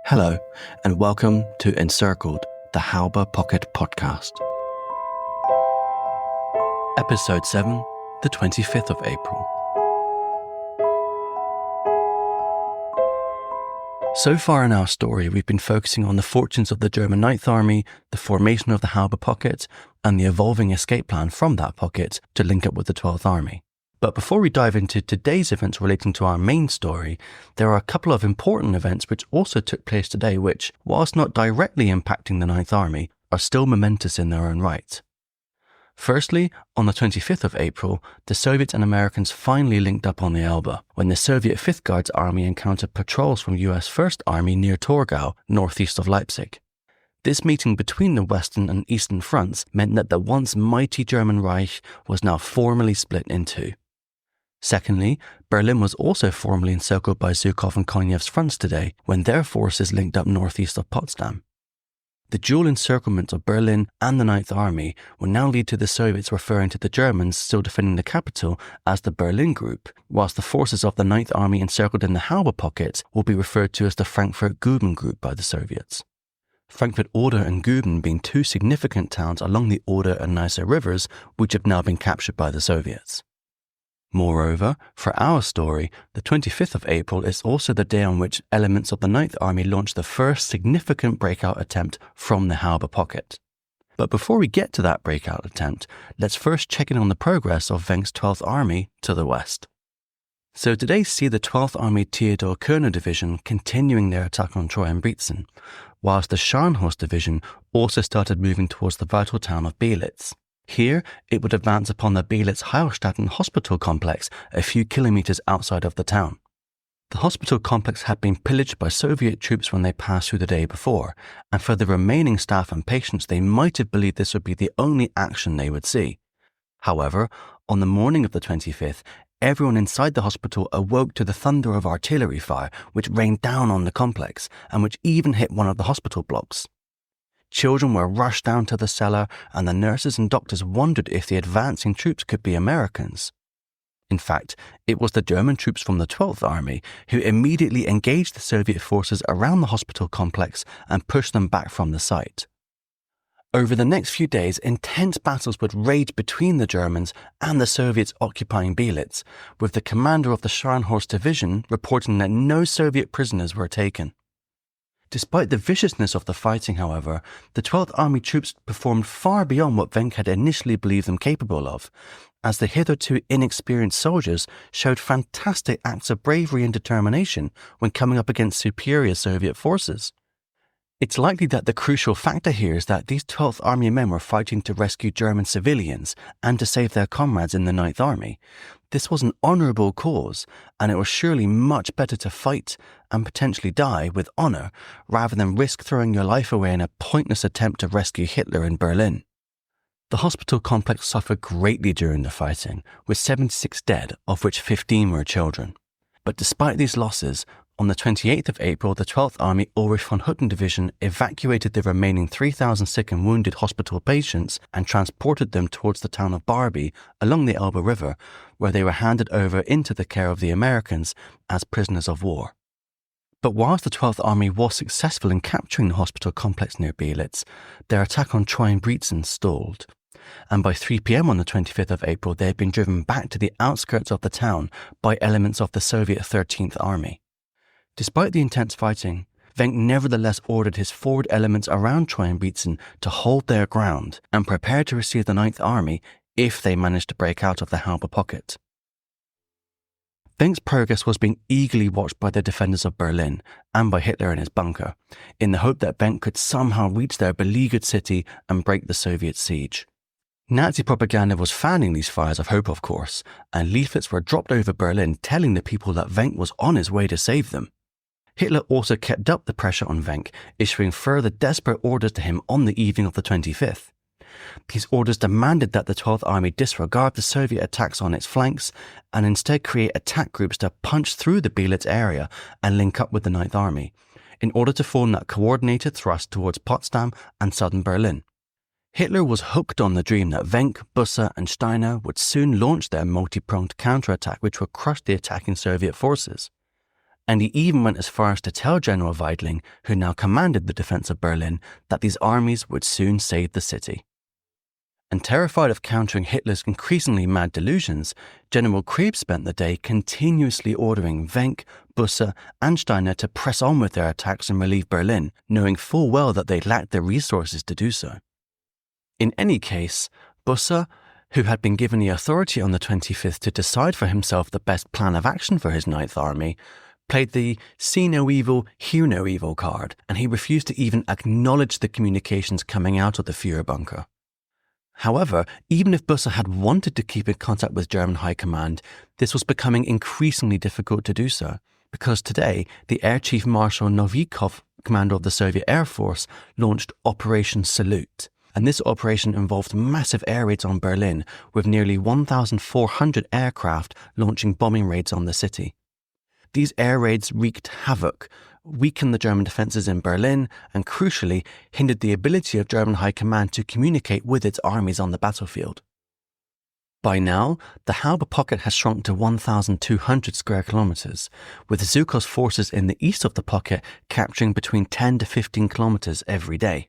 Hello, and welcome to Encircled, the Halbe Pocket Podcast. Episode 7, the 25th of April. So far in our story, we've been focusing on the fortunes of the German Ninth Army, the formation of the Halbe Pocket, and the evolving escape plan from that pocket to link up with the 12th Army. But before we dive into today's events relating to our main story, there are a couple of important events which also took place today which, whilst not directly impacting the Ninth Army, are still momentous in their own right. Firstly, on the 25th of April, the Soviets and Americans finally linked up on the Elbe, when the Soviet 5th Guards Army encountered patrols from US 1st Army near Torgau, northeast of Leipzig. This meeting between the Western and Eastern fronts meant that the once mighty German Reich was now formally split in two. Secondly, Berlin was also formally encircled by Zhukov and Konev's fronts today, when their forces linked up northeast of Potsdam. The dual encirclement of Berlin and the Ninth Army will now lead to the Soviets referring to the Germans still defending the capital as the Berlin Group, whilst the forces of the Ninth Army encircled in the Halbe Pocket will be referred to as the Frankfurt-Guben Group by the Soviets. Frankfurt-Oder and Guben being two significant towns along the Oder and Neisse rivers, which have now been captured by the Soviets. Moreover, for our story, the 25th of April is also the day on which elements of the Ninth Army launched the first significant breakout attempt from the Halbe Pocket. But before we get to that breakout attempt, let's first check in on the progress of Wenck's 12th Army to the west. So today see the 12th Army Theodor Körner Division continuing their attack on Troy and Brietzen, whilst the Scharnhorst Division also started moving towards the vital town of Belitz. Here, it would advance upon the Belitz-Heilstatten hospital complex a few kilometers outside of the town. The hospital complex had been pillaged by Soviet troops when they passed through the day before, and for the remaining staff and patients they might have believed this would be the only action they would see. However, on the morning of the 25th, everyone inside the hospital awoke to the thunder of artillery fire which rained down on the complex, and which even hit one of the hospital blocks. Children were rushed down to the cellar, and the nurses and doctors wondered if the advancing troops could be Americans. In fact, it was the German troops from the 12th Army who immediately engaged the Soviet forces around the hospital complex and pushed them back from the site. Over the next few days, intense battles would rage between the Germans and the Soviets occupying Belitz, with the commander of the Scharnhorst Division reporting that no Soviet prisoners were taken. Despite the viciousness of the fighting, however, the 12th Army troops performed far beyond what Wenck had initially believed them capable of, as the hitherto inexperienced soldiers showed fantastic acts of bravery and determination when coming up against superior Soviet forces. It's likely that the crucial factor here is that these 12th Army men were fighting to rescue German civilians and to save their comrades in the Ninth Army. This was an honourable cause, and it was surely much better to fight and potentially die with honour rather than risk throwing your life away in a pointless attempt to rescue Hitler in Berlin. The hospital complex suffered greatly during the fighting, with 76 dead, of which 15 were children. But despite these losses, on the 28th of April, the 12th Army Ulrich von Hutten Division evacuated the remaining 3,000 sick and wounded hospital patients and transported them towards the town of Barbie along the Elbe River, where they were handed over into the care of the Americans as prisoners of war. But whilst the 12th Army was successful in capturing the hospital complex near Belitz, their attack on Troy and Brietzen stalled. And by 3 p.m. on the 25th of April, they had been driven back to the outskirts of the town by elements of the Soviet 13th Army. Despite the intense fighting, Wenck nevertheless ordered his forward elements around Troy and Brietzen to hold their ground and prepare to receive the Ninth Army if they managed to break out of the Halbe Pocket. Wenck's progress was being eagerly watched by the defenders of Berlin and by Hitler in his bunker, in the hope that Wenck could somehow reach their beleaguered city and break the Soviet siege. Nazi propaganda was fanning these fires of hope, of course, and leaflets were dropped over Berlin telling the people that Wenck was on his way to save them. Hitler also kept up the pressure on Wenck, issuing further desperate orders to him on the evening of the 25th. These orders demanded that the 12th Army disregard the Soviet attacks on its flanks and instead create attack groups to punch through the Belitz area and link up with the Ninth Army, in order to form that coordinated thrust towards Potsdam and southern Berlin. Hitler was hooked on the dream that Wenck, Busse and Steiner would soon launch their multi-pronged counterattack which would crush the attacking Soviet forces. And he even went as far as to tell General Weidling, who now commanded the defense of Berlin, that these armies would soon save the city. And terrified of countering Hitler's increasingly mad delusions, General Krebs spent the day continuously ordering Wenck, Busse and Steiner to press on with their attacks and relieve Berlin, knowing full well that they lacked the resources to do so. In any case, Busse, who had been given the authority on the 25th to decide for himself the best plan of action for his Ninth Army, played the see no evil, hear no evil card, and he refused to even acknowledge the communications coming out of the Führer bunker. However, even if Busse had wanted to keep in contact with German High Command, this was becoming increasingly difficult to do so, because today the Air Chief Marshal Novikov, commander of the Soviet Air Force, launched Operation Salute. And this operation involved massive air raids on Berlin, with nearly 1,400 aircraft launching bombing raids on the city. These air raids wreaked havoc, weakened the German defences in Berlin, and crucially hindered the ability of German High Command to communicate with its armies on the battlefield. By now, the Halbe pocket has shrunk to 1,200 square kilometres, with Zhukov's forces in the east of the pocket capturing between 10 to 15 kilometres every day.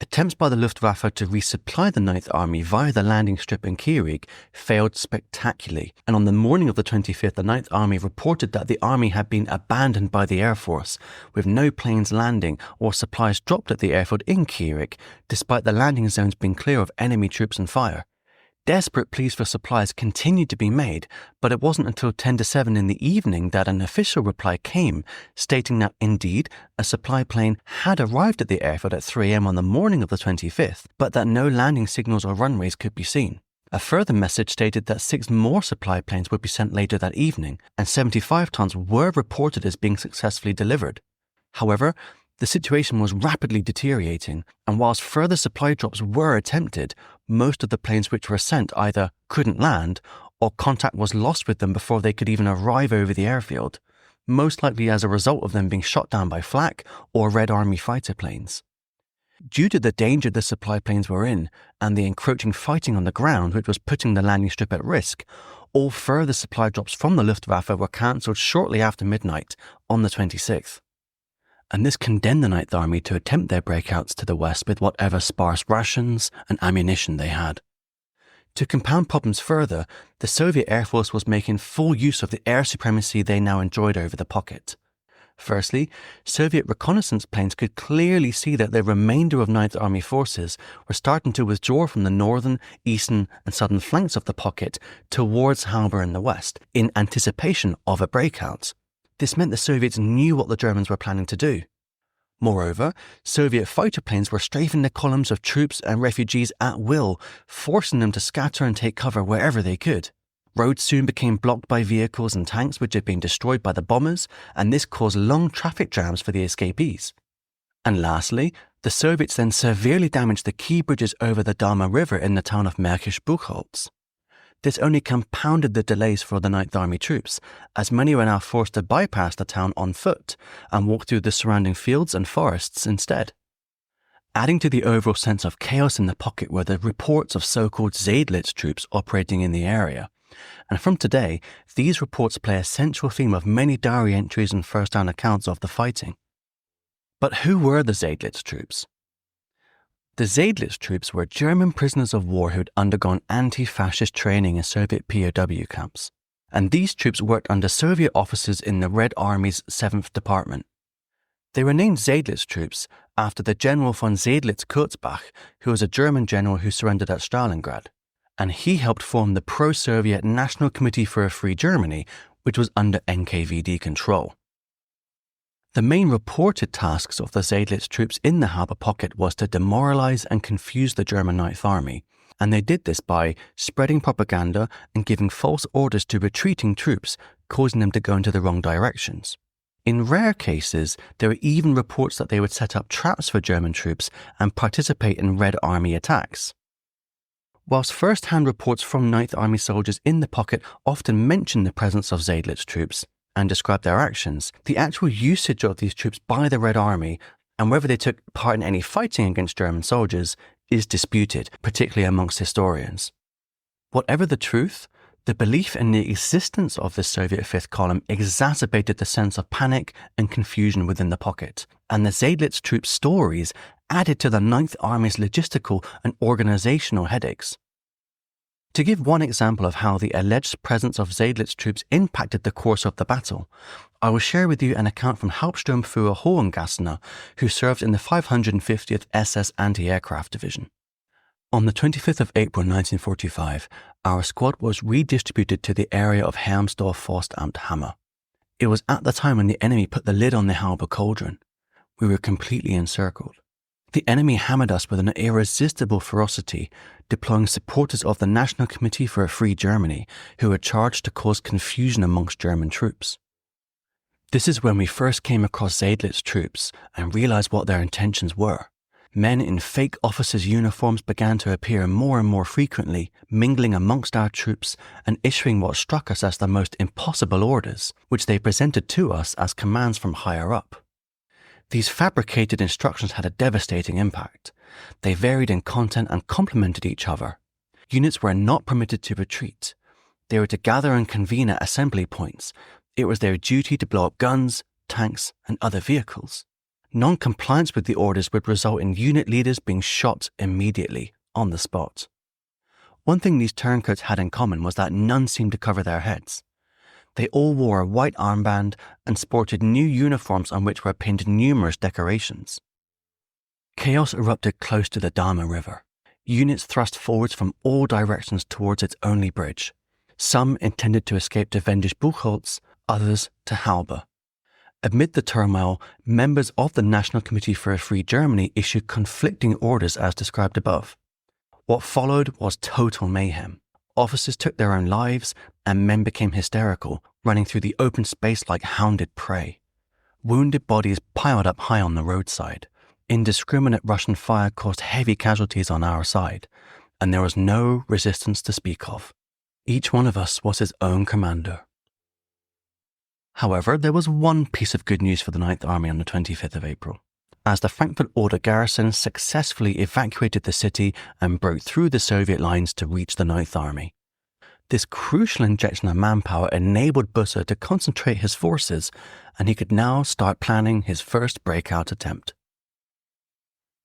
Attempts by the Luftwaffe to resupply the Ninth Army via the landing strip in Kierig failed spectacularly, and on the morning of the 25th, the Ninth Army reported that the army had been abandoned by the Air Force, with no planes landing or supplies dropped at the airfield in Kierig, despite the landing zones being clear of enemy troops and fire. Desperate pleas for supplies continued to be made, but it wasn't until 10 to 7 in the evening that an official reply came, stating that indeed a supply plane had arrived at the airfield at 3 a.m. on the morning of the 25th, but that no landing signals or runways could be seen. A further message stated that 6 more supply planes would be sent later that evening, and 75 tons were reported as being successfully delivered. However, the situation was rapidly deteriorating, and whilst further supply drops were attempted, most of the planes which were sent either couldn't land or contact was lost with them before they could even arrive over the airfield, most likely as a result of them being shot down by flak or Red Army fighter planes. Due to the danger the supply planes were in and the encroaching fighting on the ground which was putting the landing strip at risk, all further supply drops from the Luftwaffe were cancelled shortly after midnight on the 26th. And this condemned the Ninth Army to attempt their breakouts to the west with whatever sparse rations and ammunition they had. To compound problems further, the Soviet Air Force was making full use of the air supremacy they now enjoyed over the pocket. Firstly, Soviet reconnaissance planes could clearly see that the remainder of Ninth Army forces were starting to withdraw from the northern, eastern and southern flanks of the pocket towards Halbe in the west, in anticipation of a breakout. This meant the Soviets knew what the Germans were planning to do. Moreover, Soviet fighter planes were strafing the columns of troops and refugees at will, forcing them to scatter and take cover wherever they could. Roads soon became blocked by vehicles and tanks which had been destroyed by the bombers, and this caused long traffic jams for the escapees. And lastly, the Soviets then severely damaged the key bridges over the Dahme River in the town of Märkisch-Buchholz. This only compounded the delays for the Ninth Army troops, as many were now forced to bypass the town on foot and walk through the surrounding fields and forests instead. Adding to the overall sense of chaos in the pocket were the reports of so-called Seydlitz troops operating in the area. And from today, these reports play a central theme of many diary entries and first-hand accounts of the fighting. But who were the Seydlitz troops? The Seydlitz troops were German prisoners of war who had undergone anti-fascist training in Soviet POW camps, and these troops worked under Soviet officers in the Red Army's 7th Department. They were named Seydlitz troops after the General von Seydlitz-Kurzbach, who was a German general who surrendered at Stalingrad, and he helped form the pro-Soviet National Committee for a Free Germany, which was under NKVD control. The main reported tasks of the Seydlitz troops in the Halbe pocket was to demoralize and confuse the German Ninth Army, and they did this by spreading propaganda and giving false orders to retreating troops, causing them to go into the wrong directions. In rare cases, there were even reports that they would set up traps for German troops and participate in Red Army attacks. Whilst first-hand reports from Ninth Army soldiers in the pocket often mention the presence of Seydlitz troops and describe their actions, the actual usage of these troops by the Red Army and whether they took part in any fighting against German soldiers is disputed, particularly amongst historians. Whatever the truth, The belief in the existence of the Soviet Fifth Column exacerbated the sense of panic and confusion within the pocket, and the Seydlitz troops' stories added to the Ninth Army's logistical and organizational headaches. To give one example of how the alleged presence of Seydlitz troops impacted the course of the battle, I will share with you an account from Hauptsturmführer Hohengassner, who served in the 550th SS Anti-Aircraft Division. On the 25th of April 1945, our squad was redistributed to the area of Hermsdorf-Forstamt Hammer. It was at the time when the enemy put the lid on the Halbe cauldron. We were completely encircled. The enemy hammered us with an irresistible ferocity, deploying supporters of the National Committee for a Free Germany, who were charged to cause confusion amongst German troops. This is when we first came across Seydlitz troops and realized what their intentions were. Men in fake officers' uniforms began to appear more and more frequently, mingling amongst our troops and issuing what struck us as the most impossible orders, which they presented to us as commands from higher up. These fabricated instructions had a devastating impact. They varied in content and complemented each other. Units were not permitted to retreat. They were to gather and convene at assembly points. It was their duty to blow up guns, tanks, and other vehicles. Non-compliance with the orders would result in unit leaders being shot immediately, on the spot. One thing these turncoats had in common was that none seemed to cover their heads. They all wore a white armband and sported new uniforms on which were pinned numerous decorations. Chaos erupted close to the Dahme River. Units thrust forwards from all directions towards its only bridge. Some intended to escape to Wendisch-Buchholz, others to Halbe. Amid the turmoil, members of the National Committee for a Free Germany issued conflicting orders as described above. What followed was total mayhem. Officers took their own lives, and men became hysterical, running through the open space like hounded prey. Wounded bodies piled up high on the roadside. Indiscriminate Russian fire caused heavy casualties on our side, and there was no resistance to speak of. Each one of us was his own commander. However, there was one piece of good news for the Ninth Army on the 25th of April. As the Frankfurt Oder garrison successfully evacuated the city and broke through the Soviet lines to reach the Ninth Army. This crucial injection of manpower enabled Busse to concentrate his forces, and he could now start planning his first breakout attempt.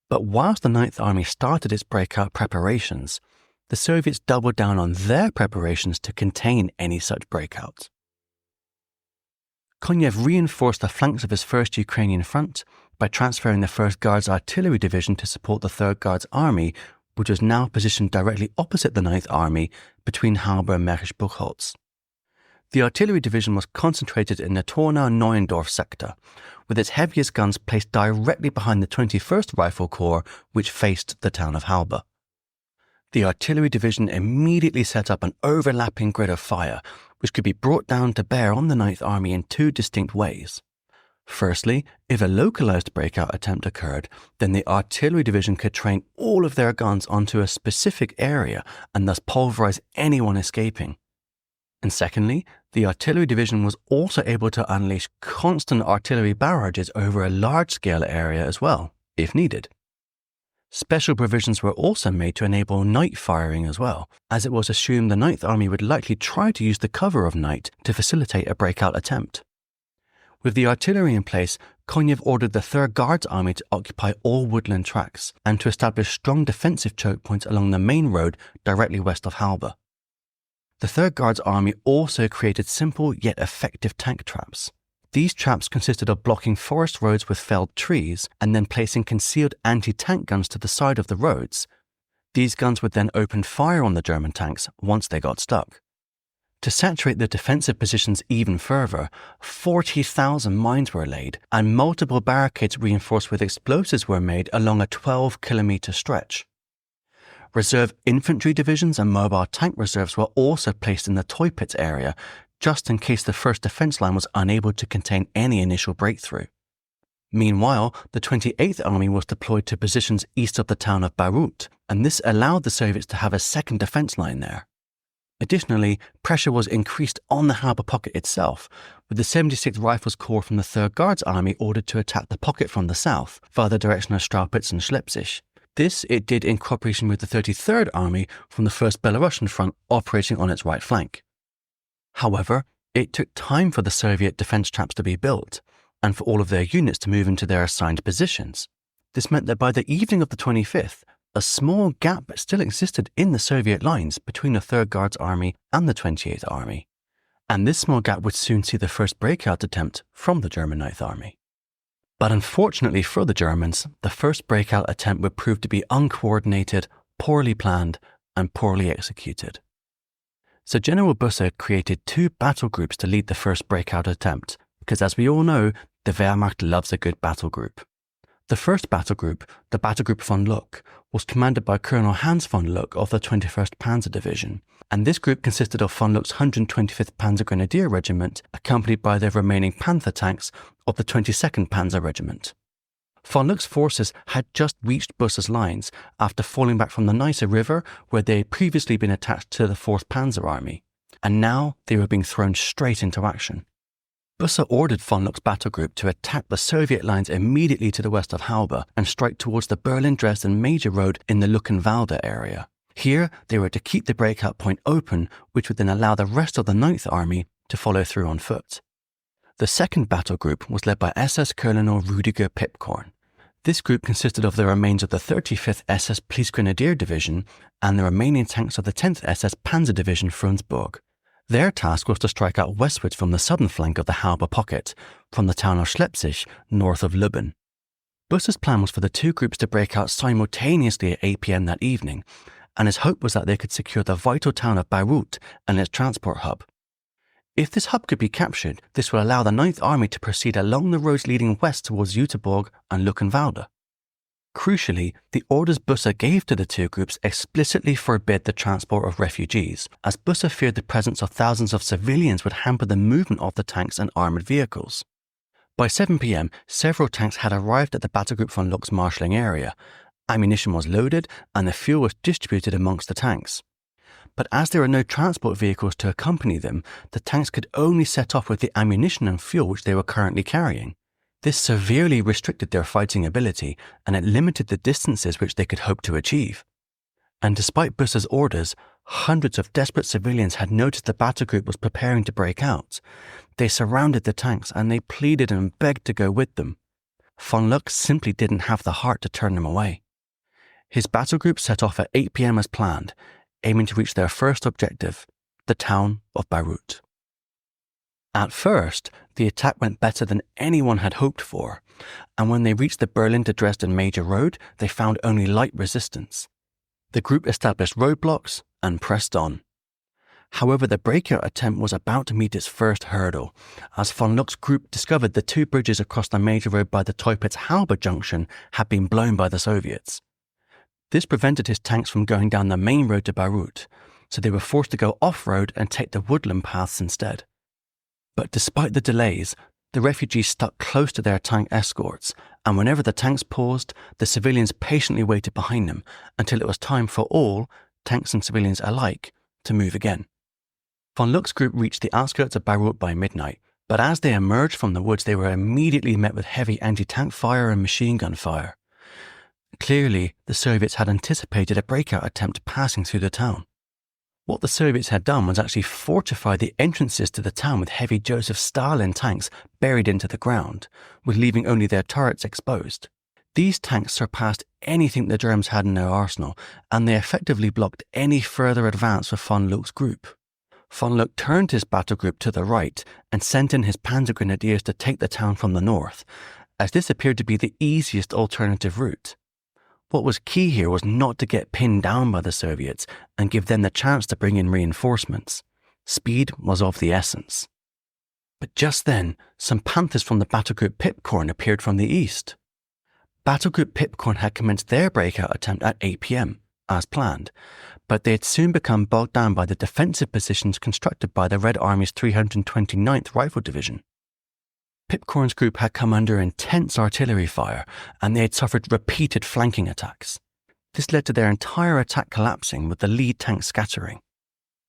But whilst the Ninth Army started its breakout preparations, the Soviets doubled down on their preparations to contain any such breakouts. Konev reinforced the flanks of his 1st Ukrainian front by transferring the 1st Guards Artillery Division to support the 3rd Guards Army, which was now positioned directly opposite the 9th Army between Halbe and Märkisch-Buchholz. The Artillery Division was concentrated in the Tornau-Neuendorf sector, with its heaviest guns placed directly behind the 21st Rifle Corps, which faced the town of Halbe. The Artillery Division immediately set up an overlapping grid of fire, which could be brought down to bear on the 9th Army in two distinct ways. Firstly, if a localized breakout attempt occurred, then the Artillery Division could train all of their guns onto a specific area and thus pulverize anyone escaping. And secondly, the Artillery Division was also able to unleash constant artillery barrages over a large-scale area as well, if needed. Special provisions were also made to enable night firing as well, as it was assumed the 9th Army would likely try to use the cover of night to facilitate a breakout attempt. With the artillery in place, Konev ordered the 3rd Guards Army to occupy all woodland tracks and to establish strong defensive choke points along the main road directly west of Halbe. The 3rd Guards Army also created simple yet effective tank traps. These traps consisted of blocking forest roads with felled trees and then placing concealed anti-tank guns to the side of the roads. These guns would then open fire on the German tanks once they got stuck. To saturate the defensive positions even further, 40,000 mines were laid and multiple barricades reinforced with explosives were made along a 12-kilometer stretch. Reserve infantry divisions and mobile tank reserves were also placed in the Teupitz area, just in case the first defense line was unable to contain any initial breakthrough. Meanwhile, the 28th Army was deployed to positions east of the town of Bayreuth, and this allowed the Soviets to have a second defense line there. Additionally, pressure was increased on the Halbe pocket itself, with the 76th Rifles Corps from the 3rd Guards Army ordered to attack the pocket from the south, via the direction of Straupitz and Schleppzig. This it did in cooperation with the 33rd Army from the 1st Belarusian front operating on its right flank. However, it took time for the Soviet defense traps to be built and for all of their units to move into their assigned positions. This meant that by the evening of the 25th, a small gap still existed in the Soviet lines between the 3rd Guards Army and the 28th Army. And this small gap would soon see the first breakout attempt from the German 9th Army. But unfortunately for the Germans, the first breakout attempt would prove to be uncoordinated, poorly planned, and poorly executed. So General Busse created 2 battle groups to lead the first breakout attempt, because as we all know, the Wehrmacht loves a good battle group. The first battle group, the Battlegroup von Luck, was commanded by Colonel Hans von Luck of the 21st Panzer Division, and this group consisted of von Luck's 125th Panzer Grenadier Regiment, accompanied by their remaining Panther tanks of the 22nd Panzer Regiment. Von Luck's forces had just reached Busse's lines after falling back from the Neisse River, where they had previously been attached to the 4th Panzer Army, and now they were being thrown straight into action. Busse ordered von Luck's battle group to attack the Soviet lines immediately to the west of Halbe and strike towards the Berlin-Dresden major road in the Luckenwalde area. Here, they were to keep the breakout point open, which would then allow the rest of the 9th Army to follow through on foot. The second battle group was led by SS Colonel Rüdiger Pipkorn. This group consisted of the remains of the 35th SS Police Grenadier Division and the remaining tanks of the 10th SS Panzer Division Frundsburg. Their task was to strike out westwards from the southern flank of the Halbe pocket, from the town of Schleppzig, north of Lübben. Busse's plan was for the 2 groups to break out simultaneously at 8 p.m. that evening, and his hope was that they could secure the vital town of Bayreuth and its transport hub. If this hub could be captured, this would allow the 9th Army to proceed along the roads leading west towards Jüterbog and Luckenwalde. Crucially, the orders Busse gave to the 2 groups explicitly forbid the transport of refugees, as Busse feared the presence of thousands of civilians would hamper the movement of the tanks and armoured vehicles. By 7 p.m, several tanks had arrived at the Battlegroup von Luck's marshalling area. Ammunition was loaded and the fuel was distributed amongst the tanks. But as there were no transport vehicles to accompany them, the tanks could only set off with the ammunition and fuel which they were currently carrying. This severely restricted their fighting ability, and it limited the distances which they could hope to achieve. And despite Busse's orders, hundreds of desperate civilians had noticed the battle group was preparing to break out. They surrounded the tanks and they pleaded and begged to go with them. Von Luck simply didn't have the heart to turn them away. His battle group set off at 8 p.m. as planned, aiming to reach their first objective, the town of Bayreuth. At first, the attack went better than anyone had hoped for, and when they reached the Berlin to Dresden major road, they found only light resistance. The group established roadblocks and pressed on. However, the breakout attempt was about to meet its first hurdle, as von Luck's group discovered the 2 bridges across the major road by the Teupitz-Halbe junction had been blown by the Soviets. This prevented his tanks from going down the main road to Bayreuth, so they were forced to go off-road and take the woodland paths instead. But despite the delays, the refugees stuck close to their tank escorts, and whenever the tanks paused, the civilians patiently waited behind them until it was time for all, tanks and civilians alike, to move again. Von Luck's group reached the outskirts of Bayreuth by midnight, but as they emerged from the woods, they were immediately met with heavy anti-tank fire and machine gun fire. Clearly, the Soviets had anticipated a breakout attempt passing through the town. What the Soviets had done was actually fortify the entrances to the town with heavy Joseph Stalin tanks buried into the ground, with leaving only their turrets exposed. These tanks surpassed anything the Germans had in their arsenal, and they effectively blocked any further advance for von Luck's group. Von Luck turned his battle group to the right and sent in his Panzer Grenadiers to take the town from the north, as this appeared to be the easiest alternative route. What was key here was not to get pinned down by the Soviets and give them the chance to bring in reinforcements. Speed was of the essence. But just then, some Panthers from the Battlegroup Pipkorn appeared from the east. Battlegroup Pipkorn had commenced their breakout attempt at 8 p.m, as planned, but they had soon become bogged down by the defensive positions constructed by the Red Army's 329th Rifle Division. Pipkorn's group had come under intense artillery fire, and they had suffered repeated flanking attacks. This led to their entire attack collapsing, with the lead tank scattering.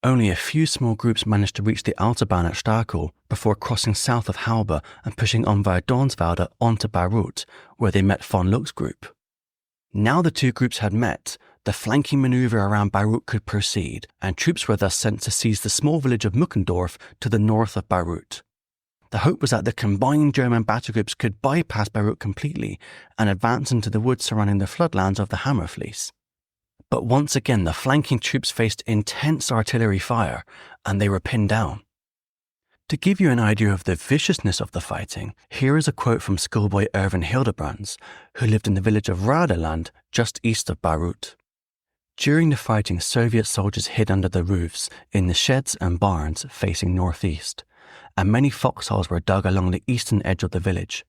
Only a few small groups managed to reach the Autobahn at Starkel before crossing south of Halbe and pushing on via Dornswalde onto Bayreuth, where they met von Luck's group. Now the 2 groups had met, the flanking maneuver around Beirut could proceed, and troops were thus sent to seize the small village of Muckendorf to the north of Beirut. The hope was that the combined German battlegroups could bypass Beirut completely and advance into the woods surrounding the floodlands of the Hammerflies. But once again, the flanking troops faced intense artillery fire, and they were pinned down. To give you an idea of the viciousness of the fighting, here is a quote from schoolboy Erwin Hildebrands, who lived in the village of Radeland just east of Beirut. During the fighting, Soviet soldiers hid under the roofs, in the sheds and barns facing northeast, and many foxholes were dug along the eastern edge of the village.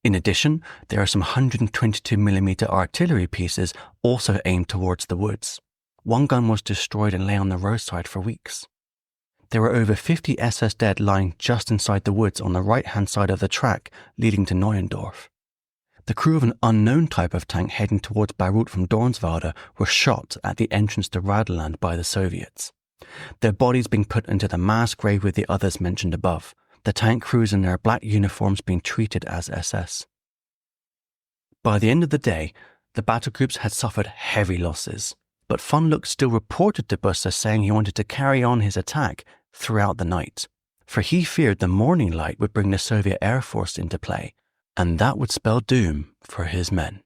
In addition, there are some 122mm artillery pieces also aimed towards the woods. One gun was destroyed and lay on the roadside for weeks. There were over 50 SS dead lying just inside the woods on the right-hand side of the track leading to Neuendorf. The crew of an unknown type of tank heading towards Beirut from Dornswalde were shot at the entrance to Radeland by the Soviets, their bodies being put into the mass grave with the others mentioned above, the tank crews in their black uniforms being treated as SS. By the end of the day, the battle groups had suffered heavy losses, but von Luck still reported to Busse saying he wanted to carry on his attack throughout the night, for he feared the morning light would bring the Soviet Air Force into play, and that would spell doom for his men.